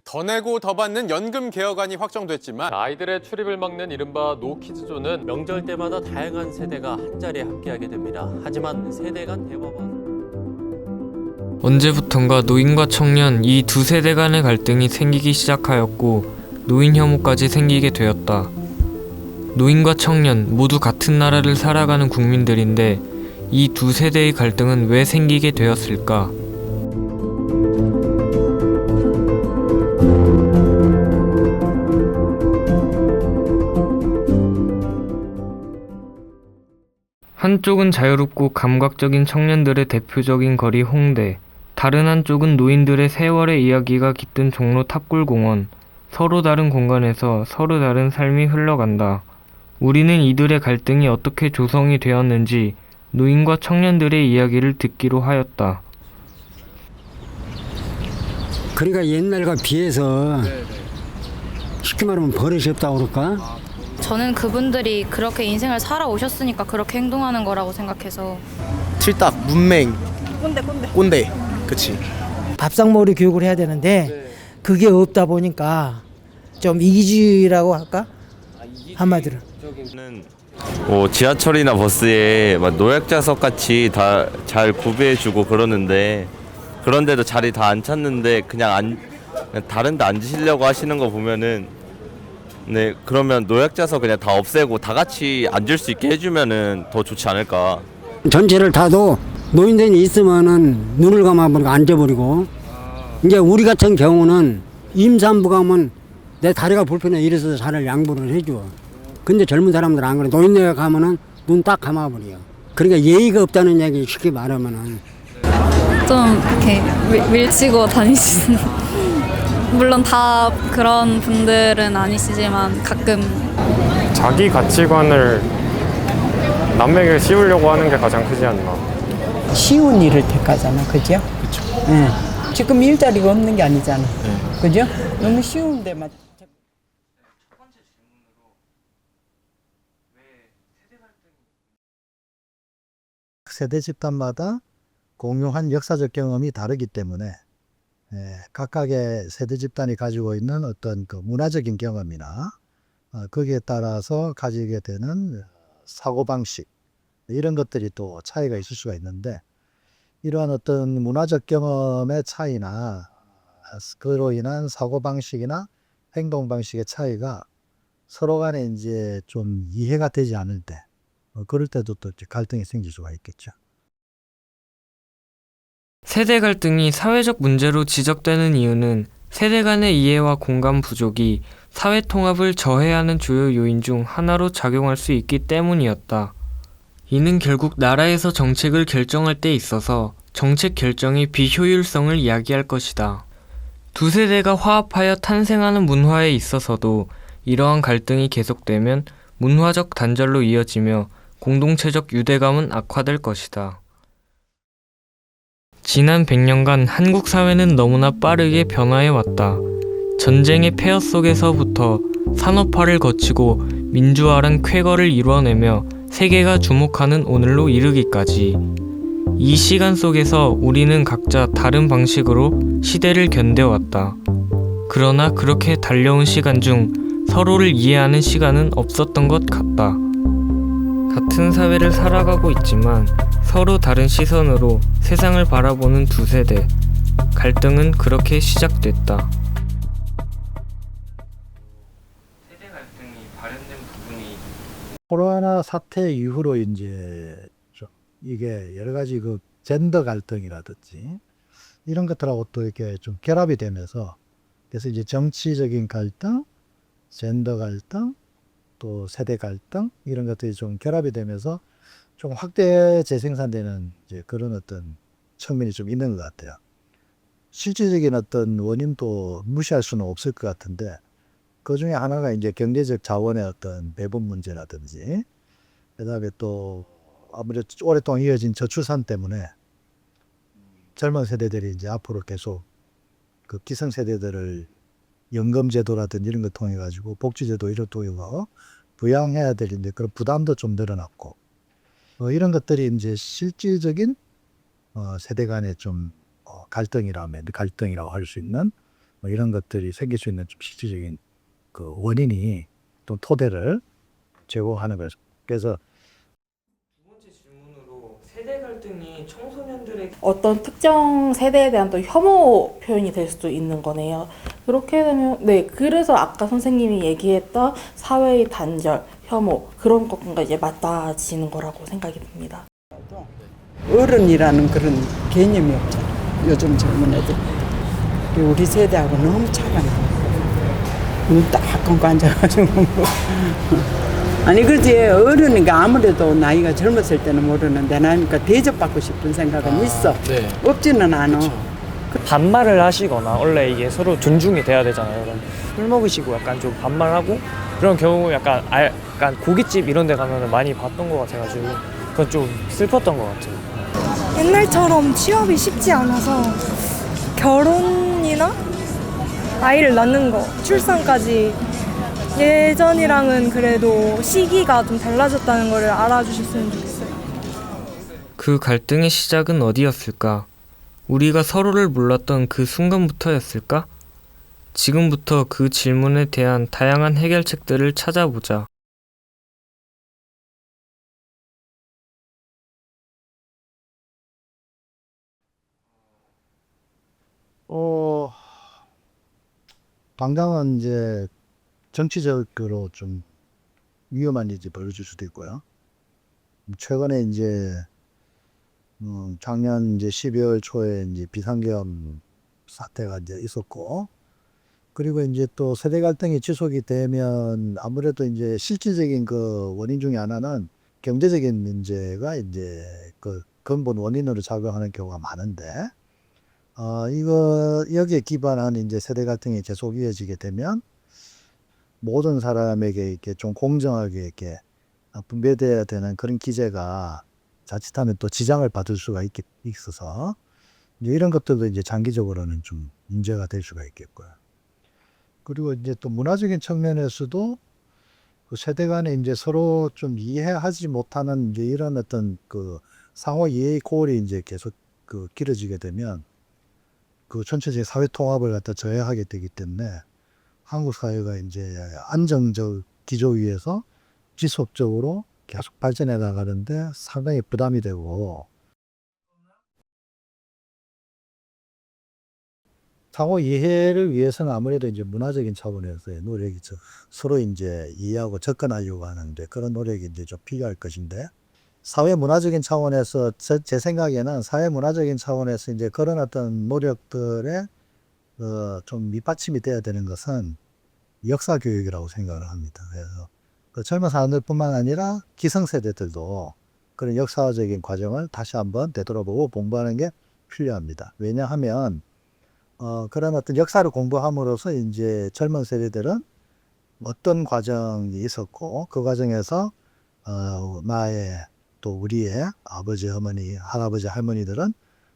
더 내고 더 받는 연금 개혁안이 확정됐지만 아이들의 출입을 막는 이른바 노키즈존은 명절 때마다 다양한 세대가 한자리에 함께하게 됩니다. 하지만 세대 간 대화와 언제부턴가 노인과 청년 이 두 세대 간의 갈등이 생기기 시작하였고 노인 혐오까지 생기게 되었다. 노인과 청년 모두 같은 나라를 살아가는 국민들인데 이 두 세대의 갈등은 왜 생기게 되었을까? 한쪽은 자유롭고 감각적인 청년들의 대표적인 거리 홍대, 다른 한쪽은 노인들의 세월의 이야기가 깃든 종로 탑골공원. 서로 다른 공간에서 서로 다른 삶이 흘러간다. 우리는 이들의 갈등이 어떻게 조성이 되었는지 노인과 청년들의 이야기를 듣기로 하였다. 그러니까 옛날과 비해서 쉽게 말하면 버릇이 없다고 그럴까? 저는 그분들이 그렇게 인생을 살아오셨으니까 그렇게 행동하는 거라고 생각해서. 틀딱, 문맹, 꼰대. 그치. 밥상머리 교육을 해야 되는데 그게 없다 보니까 좀 이기주의라고 할까? 한마디로. 지하철이나 버스에 막 노약자석 같이 다 잘 구비해주고 그러는데 그런데도 자리 다 안 찾는데 그냥 다른 데 앉으시려고 하시는 거 보면은 네 그러면 노약자석 그냥 다 없애고 다 같이 앉을 수 있게 해주면은 더 좋지 않을까. 전체를 타도 노인들이 있으면은 눈을 감아버리고 앉아버리고 이제 우리 같은 경우는 임산부 가면 내 다리가 불편해 이래서 차를 양보를 해줘. 근데 젊은 사람들 안 그래. 노인네가 가면은 눈 딱 감아버려. 그러니까 예의가 없다는 얘기 쉽게 말하면은 좀 이렇게 밀치고 다니시는. 물론 다 그런 분들은 아니시지만 가끔. 자기 가치관을 남에게 씌우려고 하는 게 가장 크지 않나. 쉬운 일을 택하잖아, 그죠? 그렇죠. 지금 일자리가 없는 게 아니잖아, 그죠? 너무 쉬운 데만. 세대 집단마다 공유한 역사적 경험이 다르기 때문에 각각의 세대 집단이 가지고 있는 어떤 그 문화적인 경험이나 거기에 따라서 가지게 되는 사고방식 이런 것들이 또 차이가 있을 수가 있는데 이러한 어떤 문화적 경험의 차이나 그로 인한 사고방식이나 행동방식의 차이가 서로 간에 이제 좀 이해가 되지 않을 때 그럴 때도 또 갈등이 생길 수가 있겠죠. 세대 갈등이 사회적 문제로 지적되는 이유는 세대 간의 이해와 공감 부족이 사회 통합을 저해하는 주요 요인 중 하나로 작용할 수 있기 때문이었다. 이는 결국 나라에서 정책을 결정할 때 있어서 정책 결정의 비효율성을 이야기할 것이다. 두 세대가 화합하여 탄생하는 문화에 있어서도 이러한 갈등이 계속되면 문화적 단절로 이어지며 공동체적 유대감은 악화될 것이다. 지난 100년간 한국 사회는 너무나 빠르게 변화해왔다. 전쟁의 폐허 속에서부터 산업화를 거치고 민주화란 쾌거를 이루어내며 세계가 주목하는 오늘로 이르기까지. 이 시간 속에서 우리는 각자 다른 방식으로 시대를 견뎌왔다. 그러나 그렇게 달려온 시간 중 서로를 이해하는 시간은 없었던 것 같다. 같은 사회를 살아가고 있지만 서로 다른 시선으로 세상을 바라보는 두 세대. 갈등은 그렇게 시작됐다. 세대 갈등이 발현된 부분이 코로나 사태 이후로 이제 좀 이게 여러 가지 그 젠더 갈등이라든지 이런 것들하고 또 이렇게 좀 결합이 되면서 그래서 이제 정치적인 갈등, 젠더 갈등, 또 세대 갈등 이런 것들이 좀 결합이 되면서 좀 확대 재생산되는 이제 그런 어떤 측면이 좀 있는 것 같아요. 실질적인 어떤 원인도 무시할 수는 없을 것 같은데 그 중에 하나가 이제 경제적 자원의 어떤 배분 문제라든지 그다음에 또 아무래도 오랫동안 이어진 저출산 때문에 젊은 세대들이 이제 앞으로 계속 그 기성 세대들을 연금제도라든지 이런 걸 통해 가지고 복지제도 이런 통해 부양해야 되는데 그런 부담도 좀 늘어났고 이런 것들이 이제 실질적인 세대 간의 좀 갈등이라고 할 수 있는 뭐 이런 것들이 생길 수 있는 좀 실질적인 그 원인이 또 토대를 제공하는 거죠. 그래서 두 번째 질문으로 세대 갈등이 청소년들의 어떤 특정 세대에 대한 또 혐오 표현이 될 수도 있는 거네요. 그렇게 되면 네, 그래서 아까 선생님이 얘기했던 사회의 단절, 혐오 그런 것과 이제 맞닿아지는 거라고 생각이 듭니다. 어른이라는 그런 개념이 없잖아. 요즘 젊은 애들. 우리 세대하고 너무 차이가 나. 눈 딱 감고 앉아가지고. 아니 그렇지 어른이니까 아무래도 나이가 젊었을 때는 모르는데 나니까 대접받고 싶은 생각은 있어. 네. 없지는 않아. 반말을 하시거나 원래 이게 서로 존중이 돼야 되잖아요. 그럼 술 먹으시고 약간 좀 반말하고 그런 경우 약간 고깃집 이런 데 가면 많이 봤던 것 같아가지고 그건 좀 슬펐던 것 같아요. 옛날처럼 취업이 쉽지 않아서 결혼이나 아이를 낳는 거, 출산까지 예전이랑은 그래도 시기가 좀 달라졌다는 걸 알아주셨으면 좋겠어요. 그 갈등의 시작은 어디였을까? 우리가 서로를 몰랐던 그 순간부터였을까? 지금부터 그 질문에 대한 다양한 해결책들을 찾아보자. 당장은 이제 정치적으로 좀 위험한 일이 벌어질 수도 있고요. 최근에 이제 작년 이제 12월 초에 이제 비상계엄 사태가 이제 있었고, 그리고 이제 또 세대 갈등이 지속이 되면 아무래도 이제 실질적인 그 원인 중에 하나는 경제적인 문제가 이제 그 근본 원인으로 작용하는 경우가 많은데, 여기에 기반한 이제 세대 갈등이 계속 이어지게 되면 모든 사람에게 이렇게 좀 공정하게 이렇게 분배돼야 되는 그런 기제가 자칫하면 또 지장을 받을 수가 있어서 이제 이런 것들도 이제 장기적으로는 좀 문제가 될 수가 있겠고요. 그리고 이제 또 문화적인 측면에서도 그 세대 간에 이제 서로 좀 이해하지 못하는 이제 이런 어떤 그 상호 이해의 고울이 이제 계속 그 길어지게 되면 그 전체적인 사회 통합을 갖다 저해하게 되기 때문에 한국 사회가 이제 안정적 기조 위에서 지속적으로 계속 발전해 나가는데 상당히 부담이 되고, 상호 이해를 위해서는 아무래도 이제 문화적인 차원에서의 노력이죠. 서로 이제 이해하고 접근하려고 하는데 그런 노력이 이제 좀 필요할 것인데, 사회 문화적인 차원에서 제 생각에는 사회 문화적인 차원에서 이제 그런 어떤 노력들에 좀 밑받침이 돼야 되는 것은 역사 교육이라고 생각을 합니다. 그래서 그 젊은 사람들뿐만 아니라 기성세대들도 그런 역사적인 과정을 다시 한번 되돌아보고 공부하는 게 필요합니다. 왜냐하면 그런 어떤 역사를 공부함으로써 이제 젊은 세대들은 어떤 과정이 있었고 그 과정에서 나의 또 우리의 아버지, 어머니, 할아버지, 할머니들은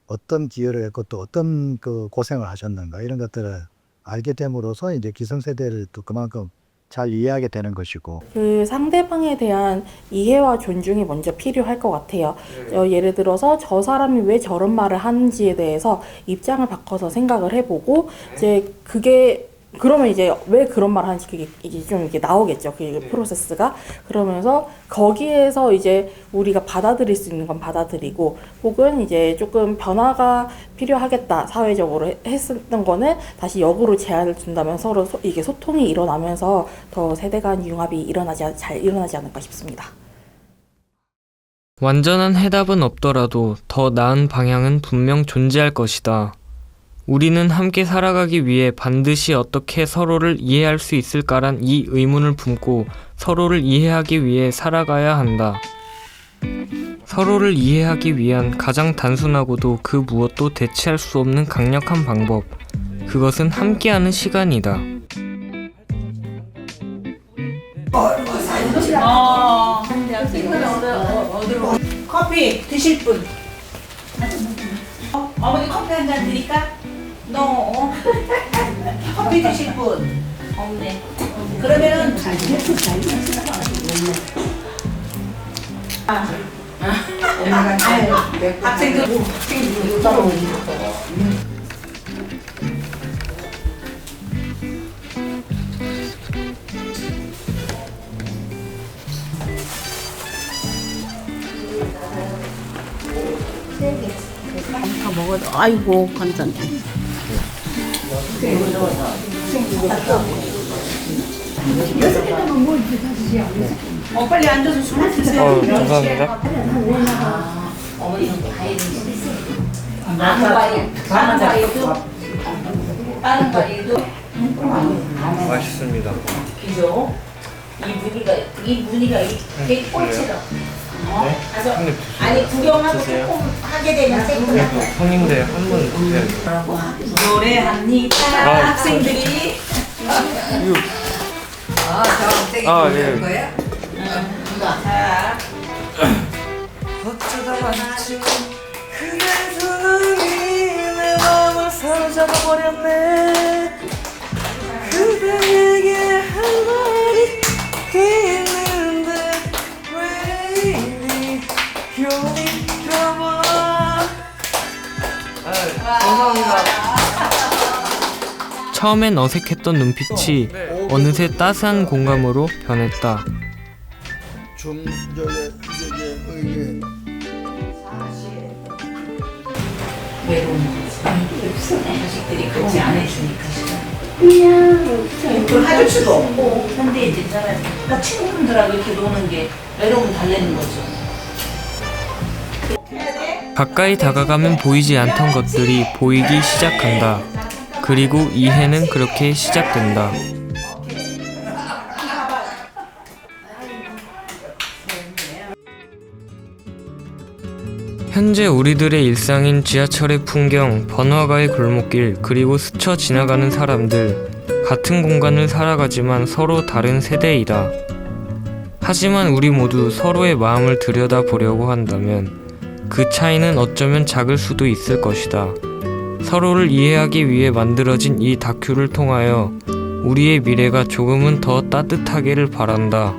어떤 기여를 했고 또 어떤 그 고생을 하셨는가 이런 것들을 알게 됨으로써 이제 기성세대를 또 그만큼 잘 이해하게 되는 것이고, 그 상대방에 대한 이해와 존중이 먼저 필요할 것 같아요. 예를 들어서 저 사람이 왜 저런 말을 하는지에 대해서 입장을 바꿔서 생각을 해보고 이제 그게 그러면 이제 왜 그런 말을 하는지 그게 이제 좀 이렇게 나오겠죠. 그 프로세스가. 그러면서 거기에서 이제 우리가 받아들일 수 있는 건 받아들이고, 혹은 이제 조금 변화가 필요하겠다 사회적으로 했었던 거는 다시 역으로 제한을 둔다면 서로 이게 소통이 일어나면서 더 세대 간 융합이 잘 일어나지 않을까 싶습니다. 완전한 해답은 없더라도 더 나은 방향은 분명 존재할 것이다. 우리는 함께 살아가기 위해 반드시 어떻게 서로를 이해할 수 있을까란 이 의문을 품고 서로를 이해하기 위해 살아가야 한다. 서로를 이해하기 위한 가장 단순하고도 그 무엇도 대체할 수 없는 강력한 방법. 그것은 함께하는 시간이다. 커피 드실 분? 어머니 커피 한 잔 드릴까? No. 커피 드실 분? 없네. 그러면은 학생들 아이고 간장. 빨리 앉아서 술 드세요. 감사합니다. 어머니는 과일을 드세요. 빠른 과일도 맛있습니다. 그죠? 이 무늬가 되게 꼴찌라. 가서 아니 구경하고 조금 하게 되면 성인대 한번 드세요. 노래합니다. 학생들이. 예. 자. 어쩌다 마치 그대 손이 내 마음을 사로잡아버렸네. 그대에게 할 말이 있는데 왜 이리 용이가봐. 감사합니다. 처음엔 어색했던 눈빛이 어느새 따스한 공감으로 변했다. 좀 전에 이게 외로운 거지. 자식들이 그렇지 안 해주니까 그냥 그걸 해줄 수도 없고. 근데 이제 그러니까 친구들하고 이렇게 노는 게 외로움 달래는 거죠. 가까이 다가가면 보이지 않던 것들이 보이기 시작한다. 그리고 이해는 그렇게 시작된다. 현재 우리들의 일상인 지하철의 풍경, 번화가의 골목길, 그리고 스쳐 지나가는 사람들, 같은 공간을 살아가지만 서로 다른 세대이다. 하지만 우리 모두 서로의 마음을 들여다보려고 한다면 그 차이는 어쩌면 작을 수도 있을 것이다. 서로를 이해하기 위해 만들어진 이 다큐를 통하여 우리의 미래가 조금은 더 따뜻하기를 바란다.